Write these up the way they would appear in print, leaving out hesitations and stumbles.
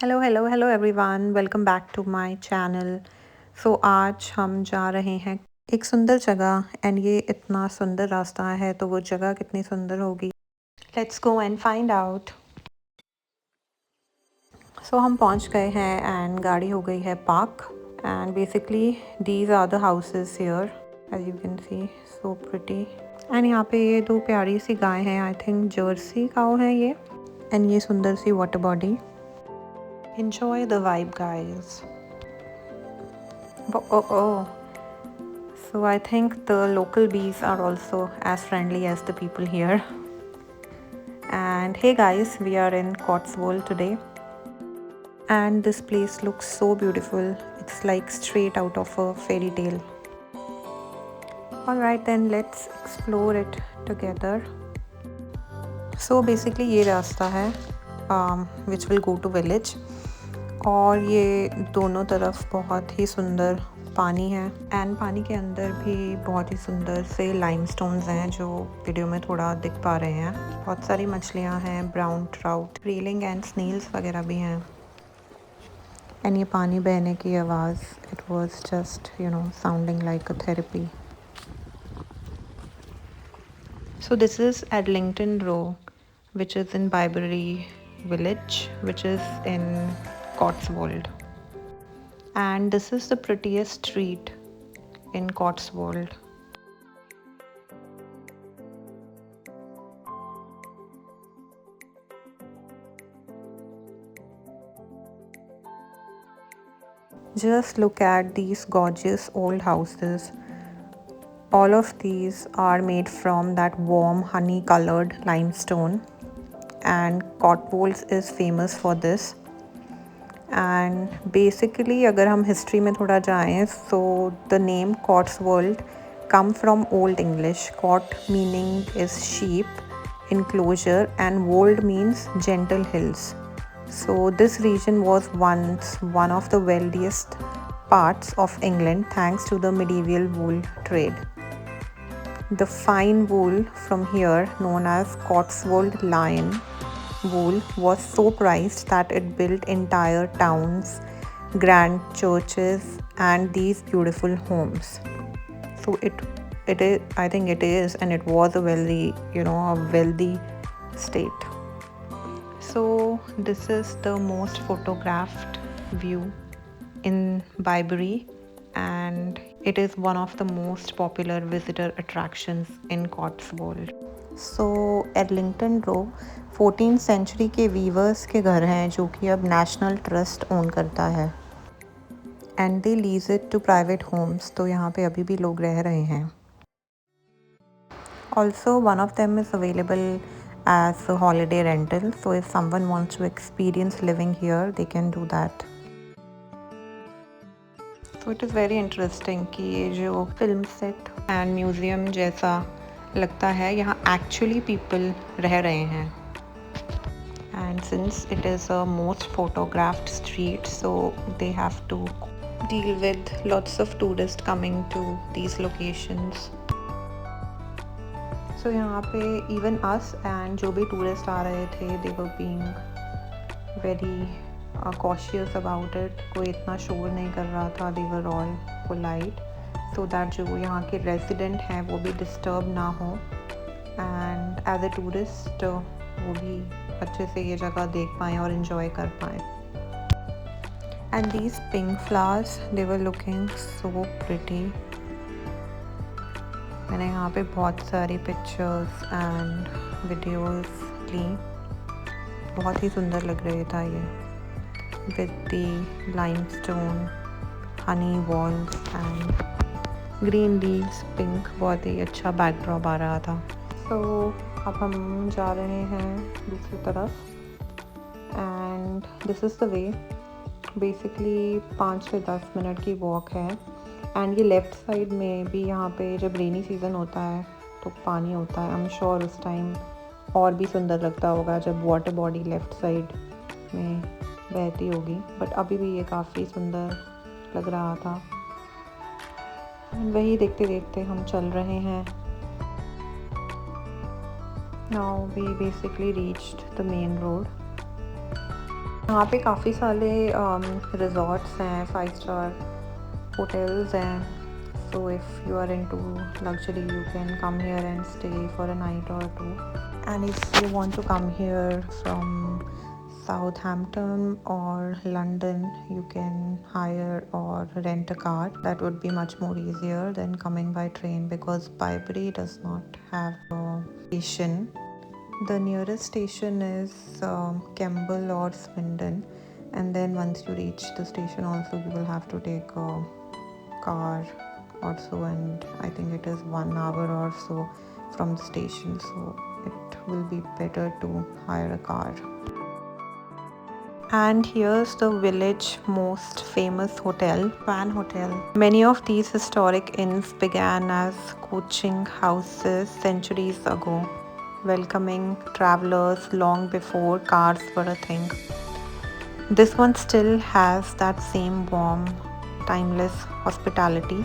Hello everyone, welcome back to my channel. So आज हम जा रहे हैं एक सुंदर जगह एंड ये इतना सुंदर रास्ता है तो वो जगह कितनी सुंदर होगी, let's go and find out. So हम पहुंच गए हैं एंड गाड़ी हो गई है park and basically these are the houses here as you can see, so pretty. And यहाँ पे ये दो प्यारी सी गाय हैं, आई थिंक जर्सी काऊ है ये, एंड ये सुंदर sea water body. Enjoy the vibe, guys. Oh. So I think the local bees are also as friendly as the people here. And hey guys, we are in Cotswold today. And this place looks so beautiful. It's like straight out of a fairy tale. Alright then, let's explore it together. So basically ये रास्ता है which will go to village. और ये दोनों तरफ बहुत ही सुंदर पानी है एंड पानी के अंदर भी बहुत ही सुंदर से लाइमस्टोन्स हैं जो वीडियो में थोड़ा दिख पा रहे हैं। बहुत सारी मछलियाँ हैं, brown trout, reeling and snails वगैरह भी हैं। एंड ये पानी बहने की आवाज़, it was just sounding like a therapy. So this is Arlington Row which is in Bibury village, which is in Cotswold, and this is the prettiest street in Cotswold. Just look at these gorgeous old houses. All of these are made from that warm honey colored limestone, and Cotswold is famous for this. And basically अगर हम history में थोड़ा जाएं so the name Cotswold come from Old English. Cot meaning is sheep, enclosure, and wold means gentle hills. So this region was once one of the wealthiest parts of England thanks to the medieval wool trade. The fine wool from here, known as Cotswold lion wool, was so prized that it built entire towns, grand churches, and these beautiful homes. So it is, I think it is, and it was a wealthy state. So this is the most photographed view in Bibury, and it is one of the most popular visitor attractions in Cotswold. So Arlington Row 14th century के weavers के घर हैं जो कि अब national trust own करता है and they lease it to private homes, तो यहाँ पे अभी भी लोग रह रहे हैं। Also one of them is available as a holiday rental, so if someone wants to experience living here they can do that. So it is very interesting कि ये जो फिल्म सेट एंड म्यूज़ियम जैसा लगता है, यहाँ actually people रह रहे हैं। And since it is a most photographed street, so they have to deal with lots of tourist coming to these locations. So यहाँ पे इवन अस एंड जो भी टूरिस्ट आ रहे थे, they were being very cautious about it. कोई इतना शोर नहीं कर रहा था, they were all polite so that जो यहाँ के रेजिडेंट हैं वो भी डिस्टर्ब ना हो एंड एज अ टूरिस्ट वो भी अच्छे से ये जगह देख पाएँ और इन्जॉय कर पाएँ। And these pink flowers, they were looking so pretty. मैंने यहाँ पे बहुत सारी पिक्चर्स एंड वीडियोस ली, बहुत ही सुंदर लग रहा था ये with the limestone, Honey walls and green leaves, pink, बहुत ही अच्छा बैकड्रॉप आ रहा था। तो अब हम जा रहे हैं दूसरी तरफ and this is the way. Basically 5 से 10 मिनट की वॉक है एंड ये लेफ़्ट साइड में भी, यहाँ पे जब रेनी सीज़न होता है तो पानी होता है। आई एम श्योर उस टाइम और भी सुंदर लगता होगा जब वाटर बॉडी लेफ़्ट साइड में बहती होगी, बट अभी भी ये काफ़ी सुंदर लग रहा था। वही देखते देखते हम चल रहे हैं। Now we basically reached the main road यहाँ पे काफ़ी सारे रिजॉर्ट्स हैं, 5 स्टार hotels हैं. So if you are into luxury, you can come here and stay for a night or two. And if you want to come here from Southampton or London, you can hire or rent a car. That would be much more easier than coming by train, because Byberry does not have a station. The nearest station is Kemble or Swindon, and then once you reach the station also you will have to take a car or so, and I think it is 1 hour or so from the station, so it will be better to hire a car. And here's the village most famous hotel, Fan Hotel. Many of these historic inns began as coaching houses centuries ago, welcoming travelers long before cars were a thing. This one still has that same warm, timeless hospitality,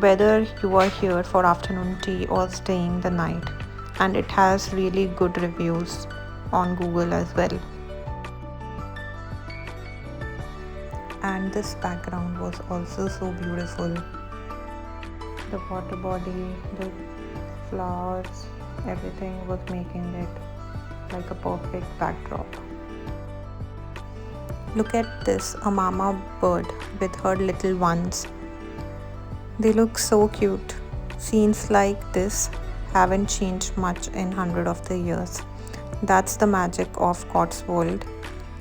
whether you are here for afternoon tea or staying the night, and it has really good reviews on Google as well. And this background was also so beautiful. The water body, the flowers, everything was making it like a perfect backdrop. Look at this, a mama bird with her little ones. They look so cute. Scenes like this haven't changed much in hundreds of the years. That's the magic of Cotswold.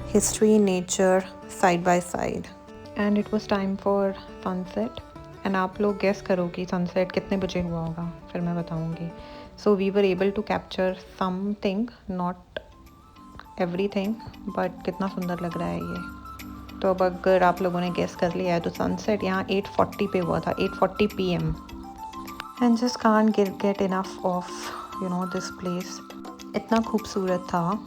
History, nature, side by side. And it was time for sunset. And आप लोग guess करो कि sunset कितने बजे हुआ होगा, फिर मैं बताऊँगी. So we were able to capture something, not everything, but कितना सुंदर लग रहा है ये. तो अब अगर आप लोगों ने गेस कर लिया है तो सनसेट यहाँ 8:40 पे हुआ था, 8:40 PM. And just can't get enough of this place. इतना खूबसूरत था.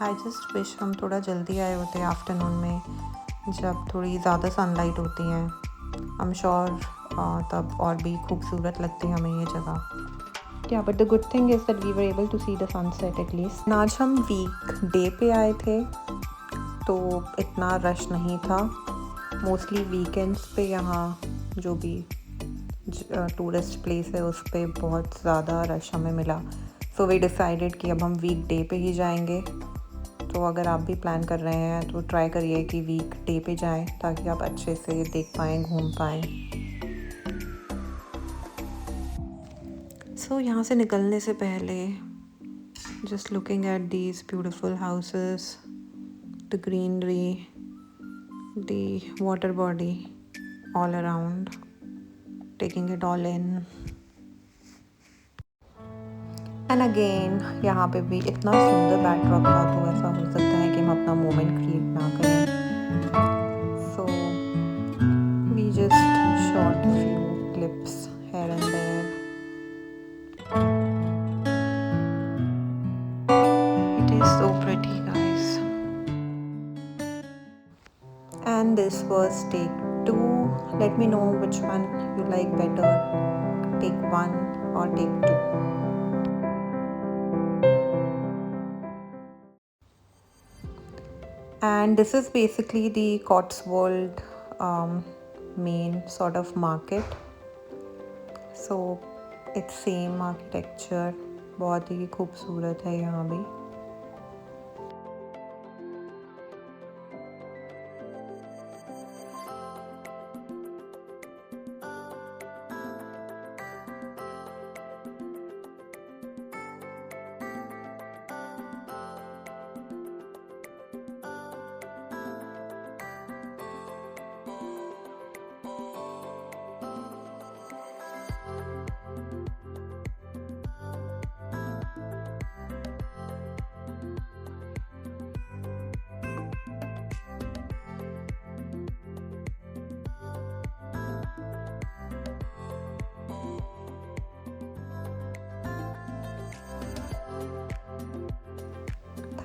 I just wish हम थोड़ा जल्दी आए होते आफ्टरनून में, जब थोड़ी ज़्यादा सनलाइट होती है. I'm sure तब और भी खूबसूरत लगती हमें ये जगह. Yeah, but the good thing is that we were able to see the sunset at least. आज हम वीकडे पे आए थे तो इतना रश नहीं था. मोस्टली वीकेंड्स पे यहाँ जो भी टूरिस्ट प्लेस है उस पे बहुत ज़्यादा रश हमें मिला. सो वी डिसाइडेड कि अब हम वीकडे पे ही जाएंगे. तो अगर आप भी प्लान कर रहे हैं तो ट्राई करिए कि वीकडे पे जाएं, ताकि आप अच्छे से देख पाएँ, घूम पाएँ. सो यहाँ से निकलने से पहले just looking at these beautiful houses, the greenery, the water body all around, taking it all in. And again यहाँ पे भी इतना सुंदर बैकड्रॉप था, तो ऐसा हो सकता है कि हम अपना मोमेंट क्रिएट ना करें. So we just shot a few clips here and there. It is so pretty, guys. And this was take 2. Let me know which one you like better, take 1 or take 2. And this is basically the Cotswold main sort of market. So it's same architecture, बहुत ही खूबसूरत है यहाँ भी.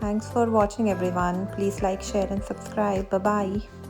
Thanks for watching everyone. Please like, share and subscribe. Bye bye.